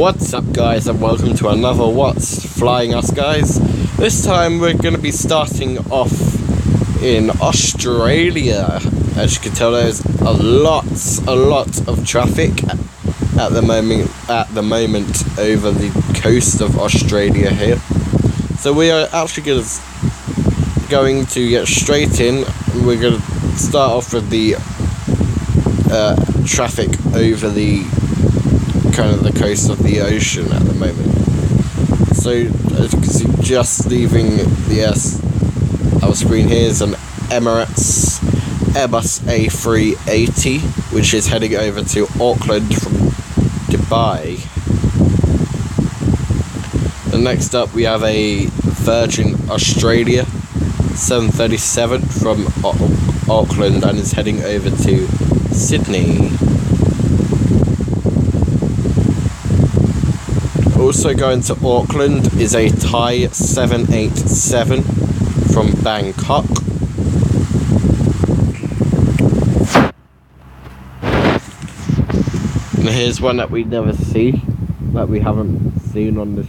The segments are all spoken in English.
What's up, guys, and welcome to another What's Flying Us, guys. This time we're going to be starting off in Australia. As you can tell, there's a lot of traffic at the moment over the coast of Australia here. So we are actually going to get straight in. We're going to start off with the traffic over the coast of the ocean at the moment. So as you can see, just leaving our screen here is an Emirates Airbus A380, which is heading over to Auckland from Dubai. And next up we have a Virgin Australia 737 from Auckland and is heading over to Sydney. Also going to Auckland is a Thai 787 from Bangkok. And here's one that we haven't seen on this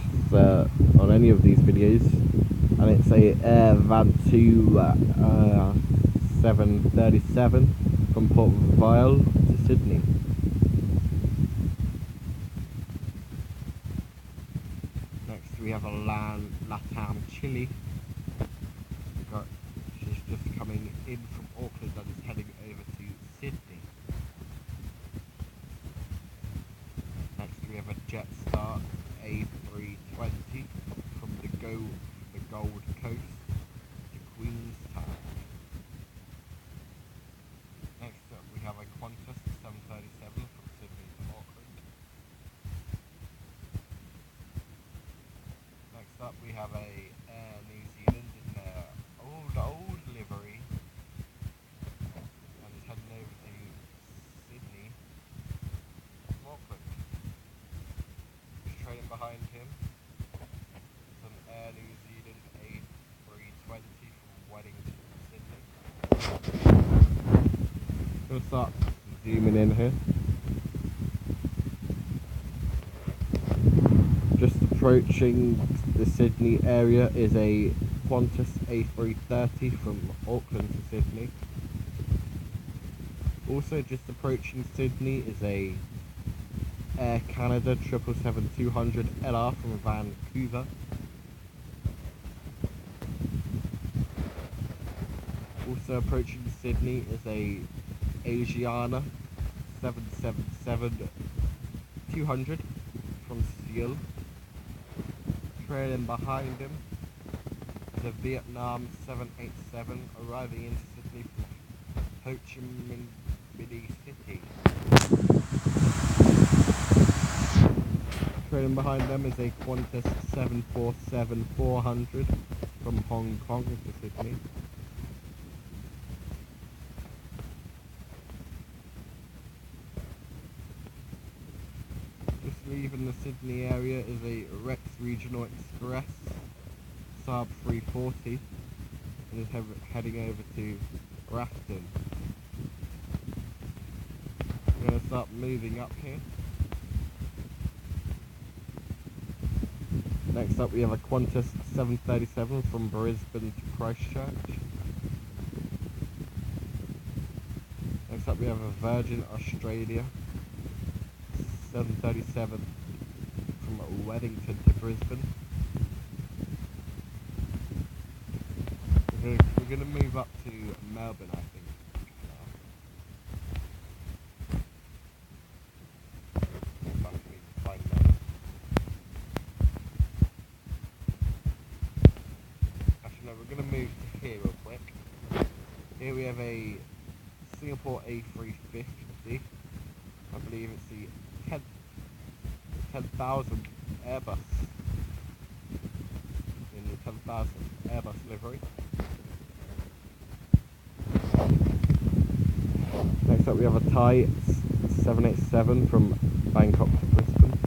on any of these videos, and it's a Air Vanuatu 737 from Port Vale to Sydney. We have a LATAM Chile. She's just coming in from Auckland and is heading over to Sydney. Next we have a Jetstar A320 from the Gold Coast to Queenstown. Next up we have a Qantas 737 from Sydney to Auckland. Next up we have a Air New Zealand in their old livery and is heading over to Sydney from Auckland. Just trailing behind him is an Air New Zealand A320 from Wellington to Sydney. I'm going to start zooming in here. Just approaching the Sydney area is a Qantas A330 from Auckland to Sydney. Also just approaching Sydney is a Air Canada 777-200 LR from Vancouver. Also approaching Sydney is a Asiana 777-200 from Seoul. Trailing behind him is a Vietnam 787 arriving in Sydney from Ho Chi Minh City. Trailing behind them is a Qantas 747-400 from Hong Kong to Sydney. Leaving the Sydney area is a Rex Regional Express Saab 340 and is heading over to Grafton. We're going to start moving up here. Next up we have a Qantas 737 from Brisbane to Christchurch. Next up we have a Virgin Australia 737 from Wellington to Brisbane. We're going to move up to Melbourne, I think. Actually, no, we're going to move to here real quick. Here we have a Singapore A350. I believe it's the 10,000 Airbus in the 10,000 Airbus livery. Next up we have a Thai 787 from Bangkok to Brisbane.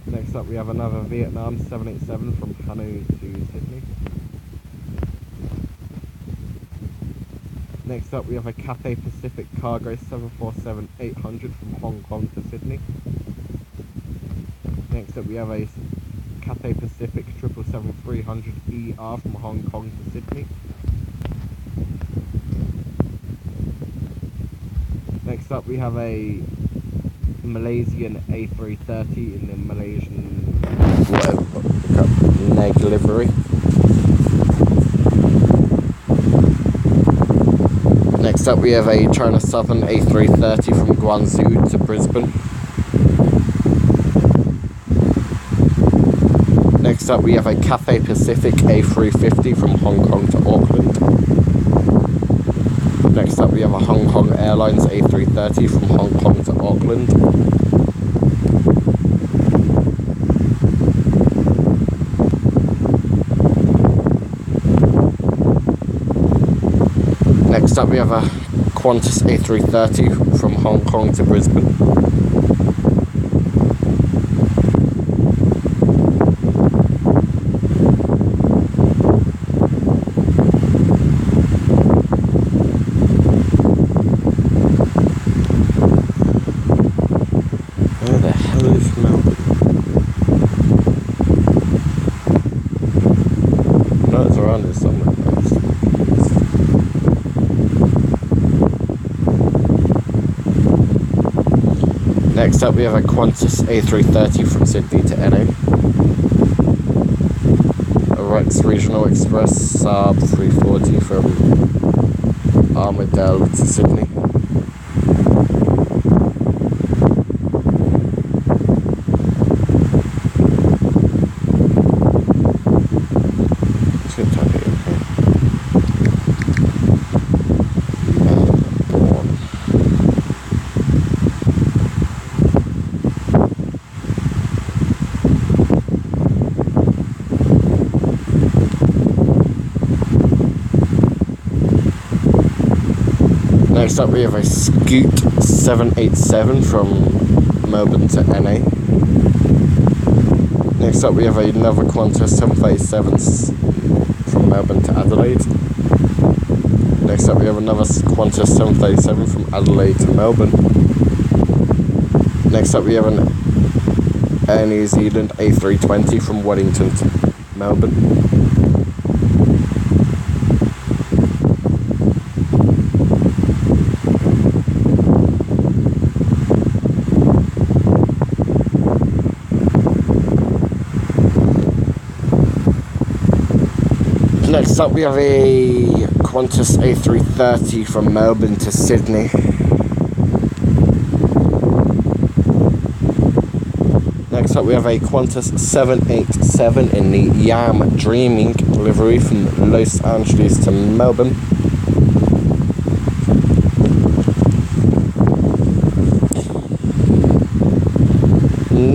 Next up we have another Vietnam 787 from Hanoi to Sydney. Next up we have a Cathay Pacific Cargo 747-800 from Hong Kong to Sydney. Next up we have a Cathay Pacific 777-300 ER from Hong Kong to Sydney. Next up we have a Malaysian A330 in the Malaysian neg livery. Next up we have a China Southern A330 from Guangzhou to Brisbane. Next up we have a Cathay Pacific A350 from Hong Kong to Auckland. Next up we have a Hong Kong Airlines A330 from Hong Kong to Auckland. Next up we have a Qantas A330 from Hong Kong to Brisbane. Where the hell is Melbourne? No, it's around here somewhere. Next up we have a Qantas A330 from Sydney to NA. A Rex Regional Express Saab 340 from Armadale to Sydney. Next up we have a Scoot 787 from Melbourne to NA. Next up we have another Qantas 737 from Melbourne to Adelaide. Next up we have another Qantas 737 from Adelaide to Melbourne. Next up we have an Air New Zealand A320 from Wellington to Melbourne. Next up we have a Qantas A330 from Melbourne to Sydney. Next up we have a Qantas 787 in the Yam Dreaming livery from Los Angeles to Melbourne.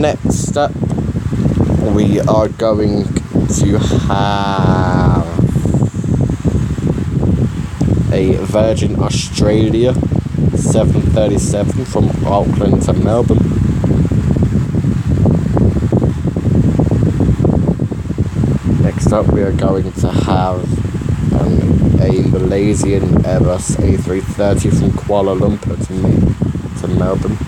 Next up we are going to have a Virgin Australia 737 from Auckland to Melbourne. Next up we are going to have a Malaysian Airbus A330 from Kuala Lumpur to Melbourne.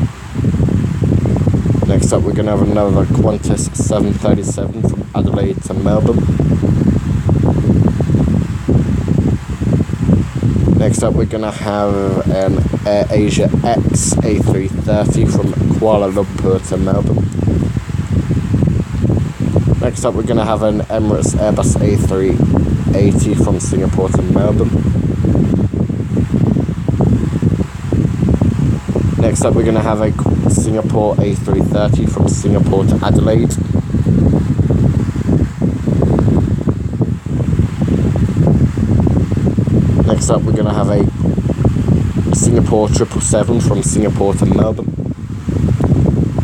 Next up we're going to have another Qantas 737 from Adelaide to Melbourne. Next up we're going to have an Air Asia X A330 from Kuala Lumpur to Melbourne. Next up we're going to have an Emirates Airbus A380 from Singapore to Melbourne. Next up we're going to have a Singapore A330 from Singapore to Adelaide. Next up we're going to have a Singapore 777 from Singapore to Melbourne.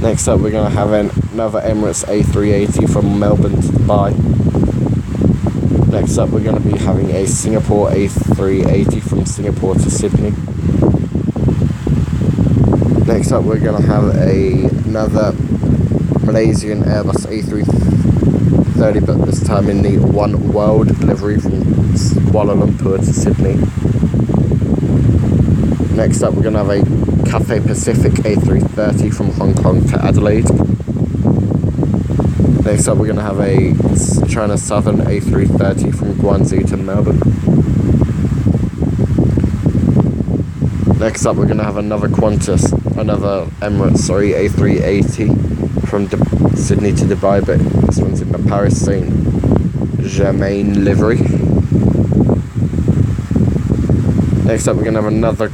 Next up we're going to have another Emirates A380 from Melbourne to Dubai. Next up we're going to be having a Singapore A380 from Singapore to Sydney. Next up we're going to have another Malaysian Airbus A330, but this time in the One World livery from Kuala Lumpur to Sydney. Next up we're going to have a Cathay Pacific A330 from Hong Kong to Adelaide. Next up, we're going to have a China Southern A330 from Guangzhou to Melbourne. Next up, we're going to have another Emirates, A380 from Sydney to Dubai, but this one's in the Paris Saint-Germain livery. Next up, we're going to have another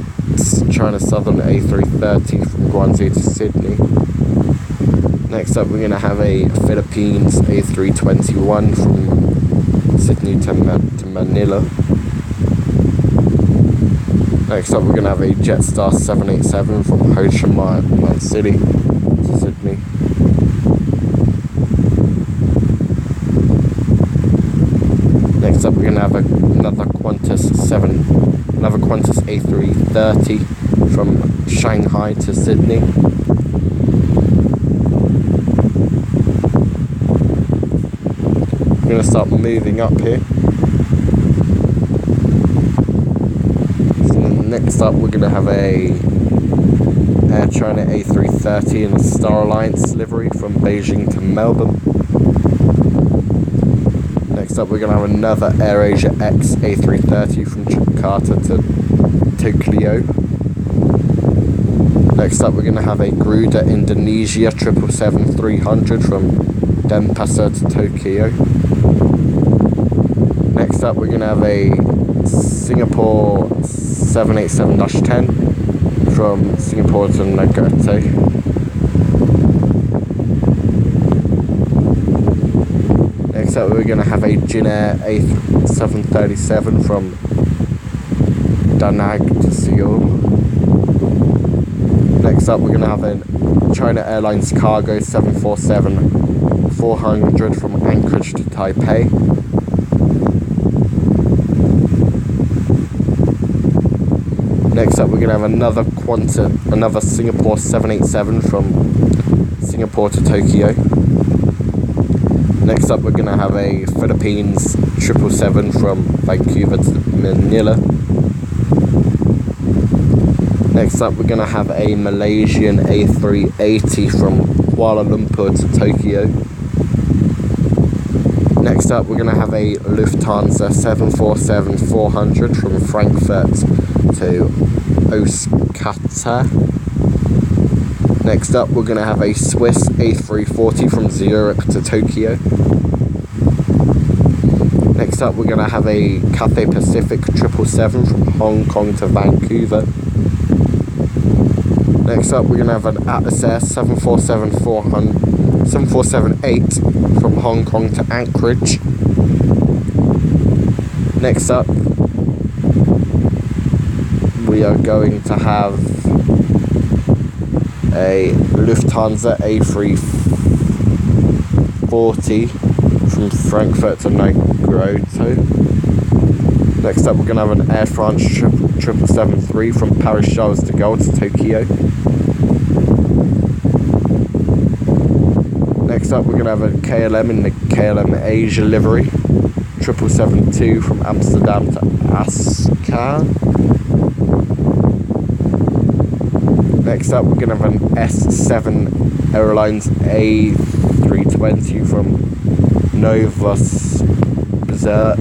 China Southern A330 from Guangzhou to Sydney. Next up, we're going to have a Philippines A321 from Sydney to Manila. Next up, we're going to have a Jetstar 787 from Ho Chi Minh City to Sydney. Next up, we're going to have another Qantas A330 from Shanghai to Sydney. We're going to start moving up here. Next up, we're going to have a Air China A330 in a Star Alliance livery from Beijing to Melbourne. Next up, we're going to have another AirAsia X A330 from Jakarta to Tokyo. Next up, we're going to have a Garuda Indonesia 777-300 from Denpasar to Tokyo. Next up, we're going to have a Singapore 787-10 from Singapore to Nagate. Next up, we're going to have a Jinair A737 from Da Nang to Seoul. Next up, we're going to have a China Airlines Cargo 747-400 from Anchorage to Taipei. Next up, we're going to have another Singapore 787 from Singapore to Tokyo. Next up, we're going to have a Philippines 777 from Vancouver to Manila. Next up, we're going to have a Malaysian A380 from Kuala Lumpur to Tokyo. Next up, we're going to have a Lufthansa 747-400 from Frankfurt to Osaka. Next up, we're going to have a Swiss A340 from Zurich to Tokyo. Next up, we're going to have a Cathay Pacific 777 from Hong Kong to Vancouver. Next up, we're going to have an Atlas Air 747-8 from Hong Kong to Anchorage. Next up, we are going to have a Lufthansa A340 from Frankfurt to Nagano. Next up, we're going to have an Air France 777-3 from Paris Charles de Gaulle to Tokyo. Next up, we're going to have a KLM in the KLM Asia livery 777-2 from Amsterdam to Ascot. Next up, we're going to have an S7 Airlines A320 from Novosibirsk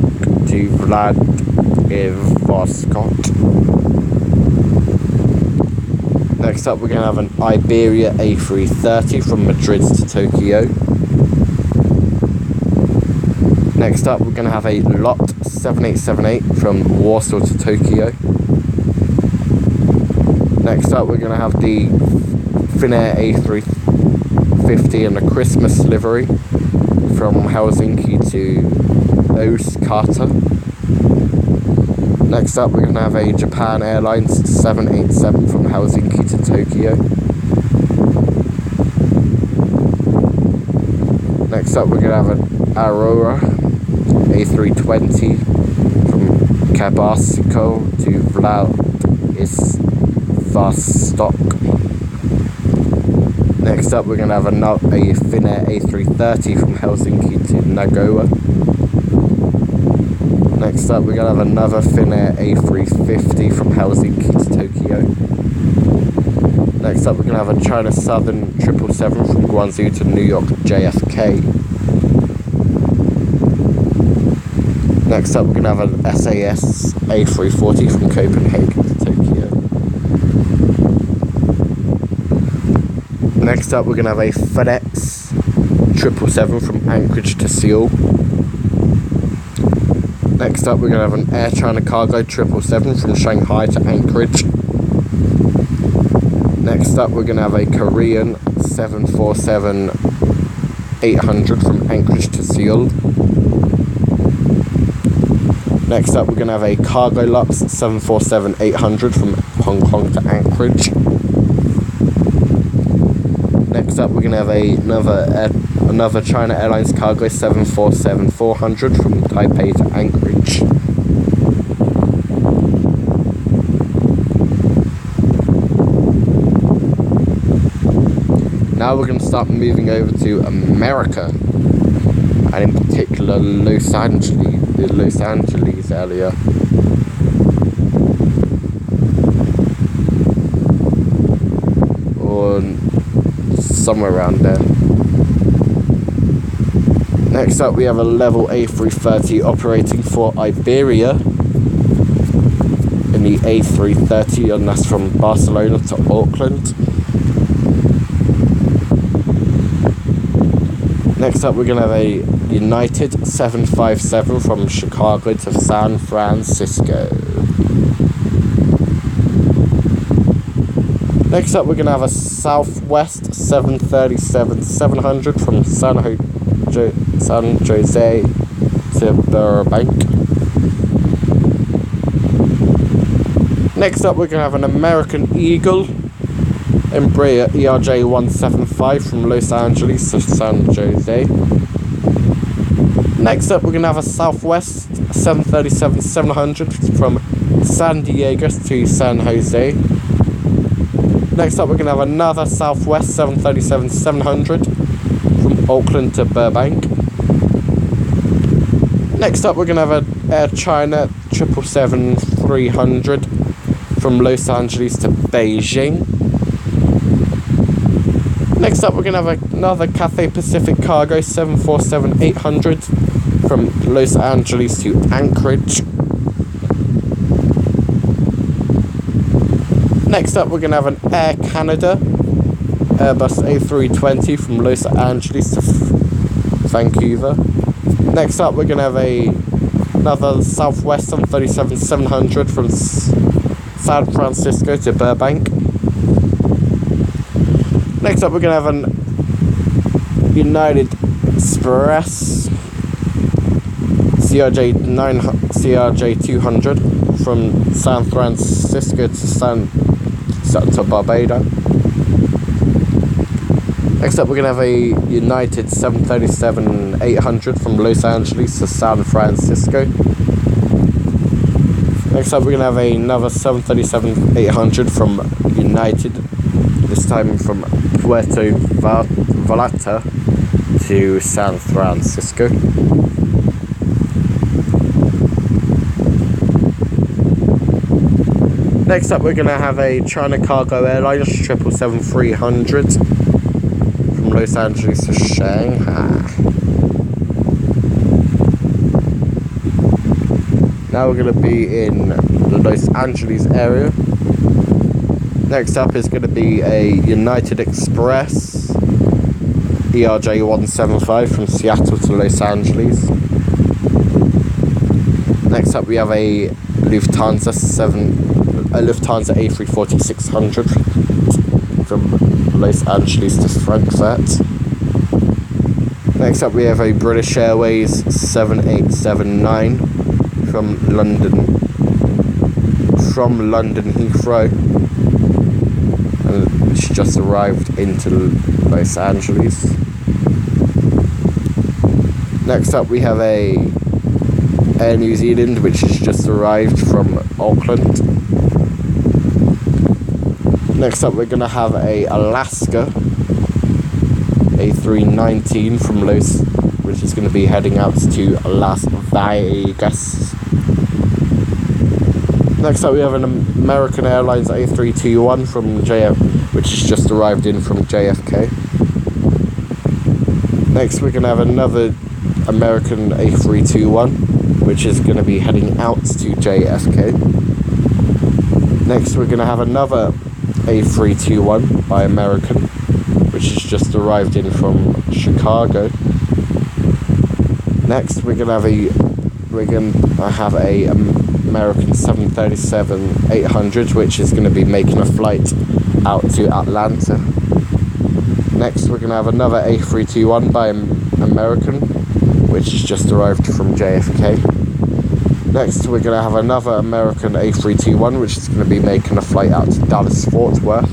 to Vladivostok. Next up, we're going to have an Iberia A330 from Madrid to Tokyo. Next up, we're going to have a LOT 7878 from Warsaw to Tokyo. Next up, we're going to have the Finnair A350 and a Christmas livery from Helsinki to Osaka. Next up, we're going to have a Japan Airlines 787 from Helsinki to Tokyo. Next up, we're going to have an Aurora A320 from Kabasiko to Vladivostok. Next up, we're going to have a Finnair A330 from Helsinki to Nagoya. Next up, we're going to have another Finnair A350 from Helsinki to Tokyo. Next up, we're going to have a China Southern 777 from Guangzhou to New York JFK. Next up, we're going to have an SAS A340 from Copenhagen to Tokyo. Next up, we're going to have a FedEx 777 from Anchorage to Seoul. Next up, we're going to have an Air China Cargo 777 from Shanghai to Anchorage. Next up, we're going to have a Korean 747-800 from Anchorage to Seoul. Next up, we're going to have a Cargolux 747-800 from Hong Kong to Anchorage. Next up, we're going to have another China Airlines Cargo 747-400 from Taipei to Anchorage. Now we're going to start moving over to America, and in particular Los Angeles area. Or somewhere around there. Next up, we have a level A330 operating for Iberia in the A330, and that's from Barcelona to Auckland. Next up, we're going to have a United 757 from Chicago to San Francisco. Next up, we're going to have a Southwest 737-700 from San Jose to Burbank. Next up, we're going to have an American Eagle Embraer ERJ-175 from Los Angeles to San Jose. Next up, we're going to have a Southwest 737-700 from San Diego to San Jose. Next up, we're going to have another Southwest 737-700 from Auckland to Burbank. Next up, we're going to have an Air China 777-300 from Los Angeles to Beijing. Next up, we're going to have another Cathay Pacific Cargo 747-800 from Los Angeles to Anchorage. Next up, we're going to have an Air Canada Airbus A320 from Los Angeles to Vancouver. Next up, we're going to have another Southwest 737-700 from San Francisco to Burbank. Next up, we're going to have an United Express CRJ-200 from San Francisco to Barbados. Next up, we're going to have a United 737-800 from Los Angeles to San Francisco. Next up, we're going to have another 737-800 from United, this time from Puerto Vallarta to San Francisco. Next up, we're going to have a China Cargo Airlines 777-300 from Los Angeles to Shanghai. Now we're going to be in the Los Angeles area. Next up is going to be a United Express ERJ-175 from Seattle to Los Angeles. Next up, we have a Lufthansa A340-600 from Los Angeles to Frankfurt. Next up, we have a British Airways 7879 from London Heathrow, and she just arrived into Los Angeles. Next up, we have a Air New Zealand, which has just arrived from Auckland. Next up, we're going to have a Alaska A319 from which is going to be heading out to Las Vegas. Next up, we have an American Airlines A321 from which has just arrived in from JFK. Next, we're going to have another American A321 which is going to be heading out to JFK. Next, we're going to have another A321 by American, which has just arrived in from Chicago. Next, we're going to have a American 737-800, which is going to be making a flight out to Atlanta. Next, we're going to have another A321 by American, which has just arrived from JFK. Next, we're going to have another American A321, which is going to be making a flight out to Dallas-Fort Worth.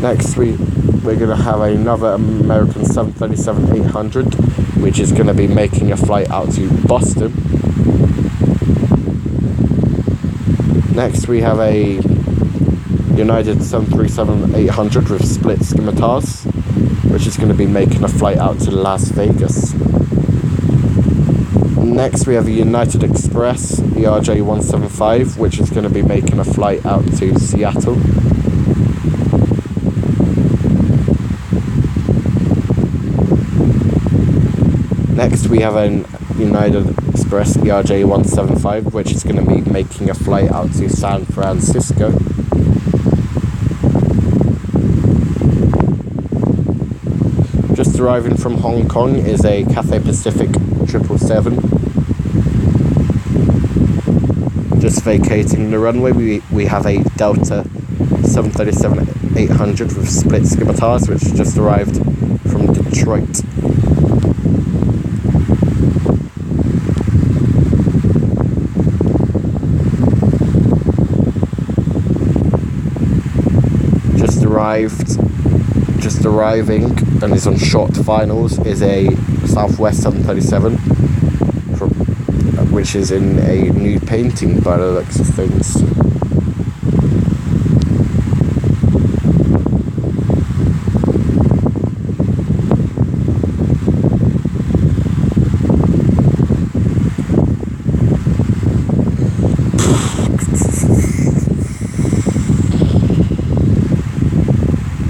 Next, we're going to have another American 737-800, which is going to be making a flight out to Boston. Next, we have a United 737-800 with split scimitars, which is going to be making a flight out to Las Vegas. Next, we have a United Express ERJ-175, which is going to be making a flight out to Seattle. Next, we have a United Express ERJ-175, which is going to be making a flight out to San Francisco. Just arriving from Hong Kong is a Cathay Pacific 777. Just vacating the runway, we have a Delta 737-800 with split scimitars, which just arrived from Detroit. Just arriving and is on short finals is a Southwest 737, which is in a new painting by the looks of things.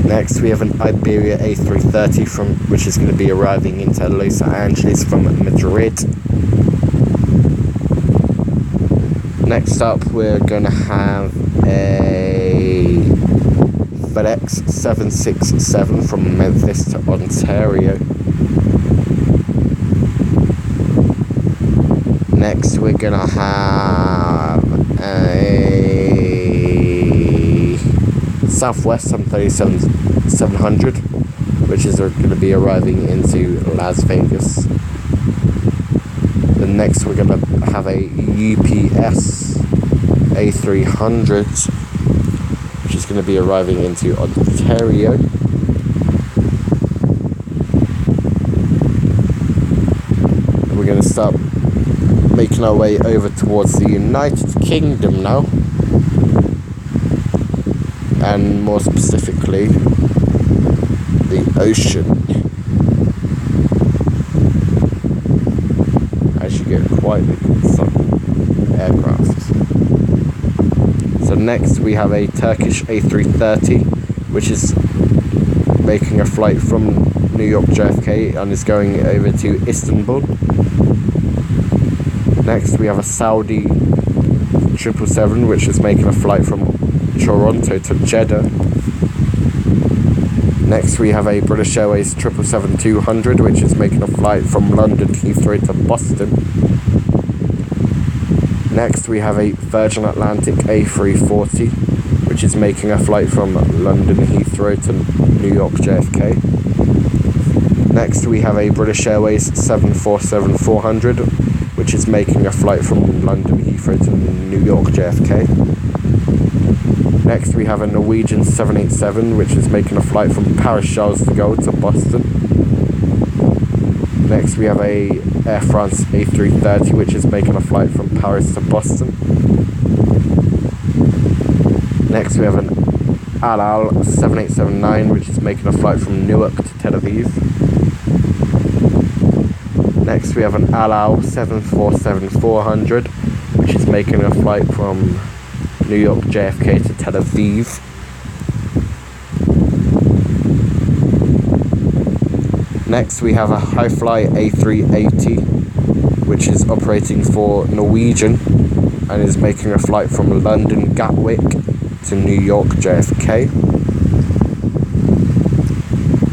Next, we have an Iberia A330 which is going to be arriving into Los Angeles from Madrid. Next up, we're going to have a FedEx 767 from Memphis to Ontario. Next, we're going to have a Southwest 737-700, which is going to be arriving into Las Vegas. Then next we're going to have a UPS A300, which is going to be arriving into Ontario. And we're going to start making our way over towards the United Kingdom now. And more specifically, the ocean, as you get quite some aircraft. So next we have a Turkish A330, which is making a flight from New York JFK and is going over to Istanbul. Next we have a Saudi 777, which is making a flight from Toronto to Jeddah. Next we have a British Airways 777-200, which is making a flight from London Heathrow to Boston. Next we have a Virgin Atlantic A340, which is making a flight from London Heathrow to New York JFK. Next we have a British Airways 747-400, which is making a flight from London Heathrow to New York JFK. Next we have a Norwegian 787, which is making a flight from Paris Charles de Gaulle to Boston. Next we have a Air France A330, which is making a flight from Paris to Boston. Next we have an Al Al 787-9, which is making a flight from Newark to Tel Aviv. Next we have an Al Al 747-400, which is making a flight from New York JFK to Tel Aviv. Next we have a Hi-Fly A380, which is operating for Norwegian and is making a flight from London Gatwick to New York JFK.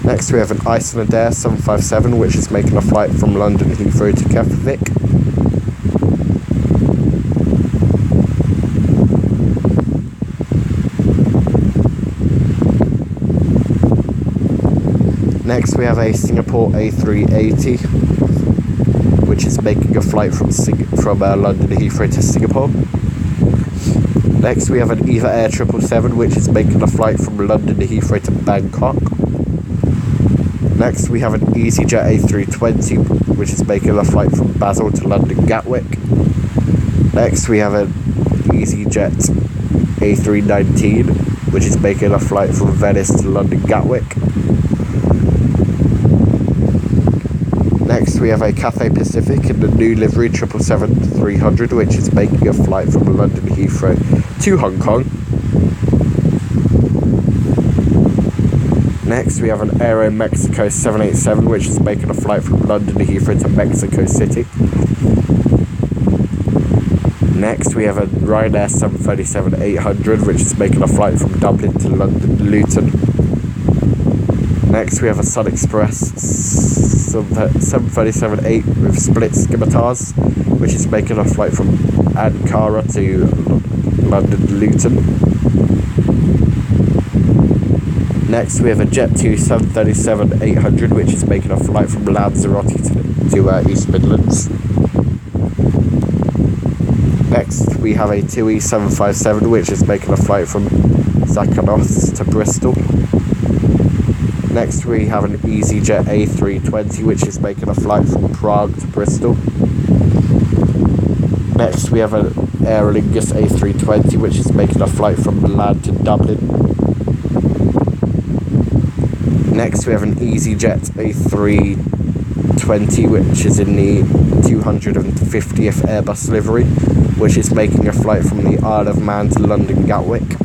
Next we have an Icelandair 757, which is making a flight from London Heathrow to Keflavik. Next we have a Singapore A380, which is making a flight from London Heathrow to Singapore. Next we have an Eva Air 777, which is making a flight from London Heathrow to Bangkok. Next we have an EasyJet A320, which is making a flight from Basel to London Gatwick. Next we have an EasyJet A319, which is making a flight from Venice to London Gatwick. Next we have a Cathay Pacific in the new livery 777-300, which is making a flight from London Heathrow to Hong Kong. Next we have an Aero Mexico 787, which is making a flight from London Heathrow to Mexico City. Next we have a Ryanair 737-800, which is making a flight from Dublin to London Luton. Next we have a Sun Express 737-8 with split scimitars, which is making a flight from Ankara to London Luton. Next we have a Jet2 737-800, which is making a flight from Lanzarote to East Midlands. Next we have a TUI 757, which is making a flight from Zakynthos to Bristol. Next we have an EasyJet A320, which is making a flight from Prague to Bristol. Next we have an Aer Lingus A320, which is making a flight from Milan to Dublin. Next we have an EasyJet A320, which is in the 250th Airbus livery, which is making a flight from the Isle of Man to London Gatwick.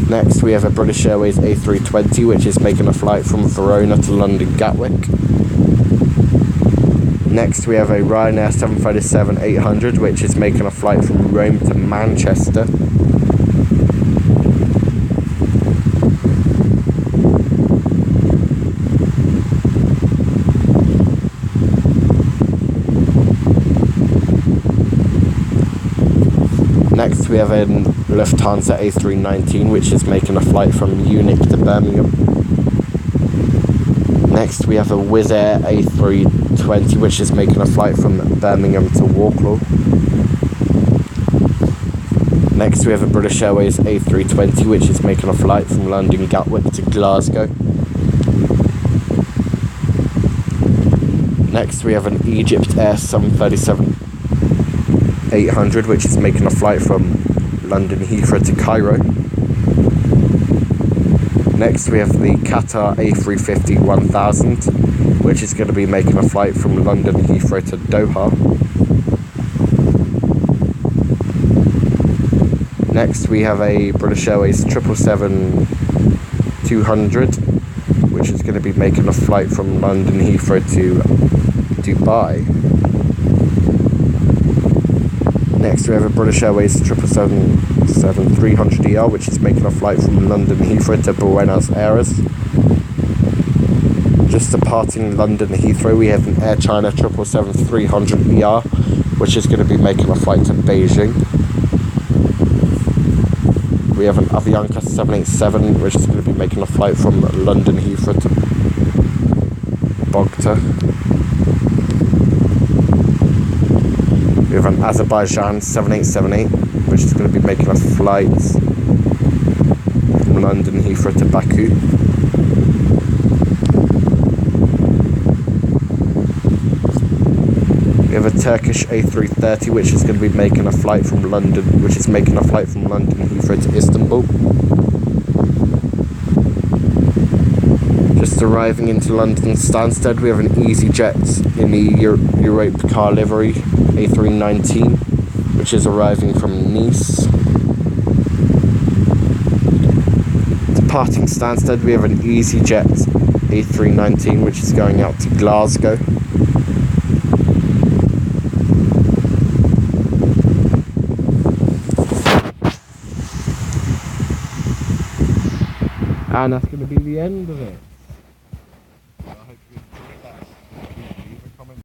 Next we have a British Airways A320, which is making a flight from Verona to London Gatwick. Next we have a Ryanair 737-800, which is making a flight from Rome to Manchester. Next we have a Lufthansa A319, which is making a flight from Munich to Birmingham. Next we have a Wizz Air A320, which is making a flight from Birmingham to Walklaw. Next we have a British Airways A320, which is making a flight from London Gatwick to Glasgow. Next we have an Egypt Air 737-800, which is making a flight from London Heathrow to Cairo. Next we have the Qatar A350-1000, which is going to be making a flight from London Heathrow to Doha. Next we have a British Airways 777-200, which is going to be making a flight from London Heathrow to Dubai. Next we have a British Airways 777-300ER, which is making a flight from London Heathrow to Buenos Aires. Just departing London Heathrow, we have an Air China 777-300ER, which is going to be making a flight to Beijing. We have an Avianca 787, which is going to be making a flight from London Heathrow to Bogota. We have an Azerbaijan 7878, which is going to be making a flight from London Heathrow to Baku. We have a Turkish A330, which is going to be making a flight from London, Heathrow to Istanbul. Just arriving into London Stansted, we have an EasyJet in the Europe car livery A319, which is arriving from Nice. departing Stansted, we have an EasyJet A319 which is going out to Glasgow. And that's going to be the end of it.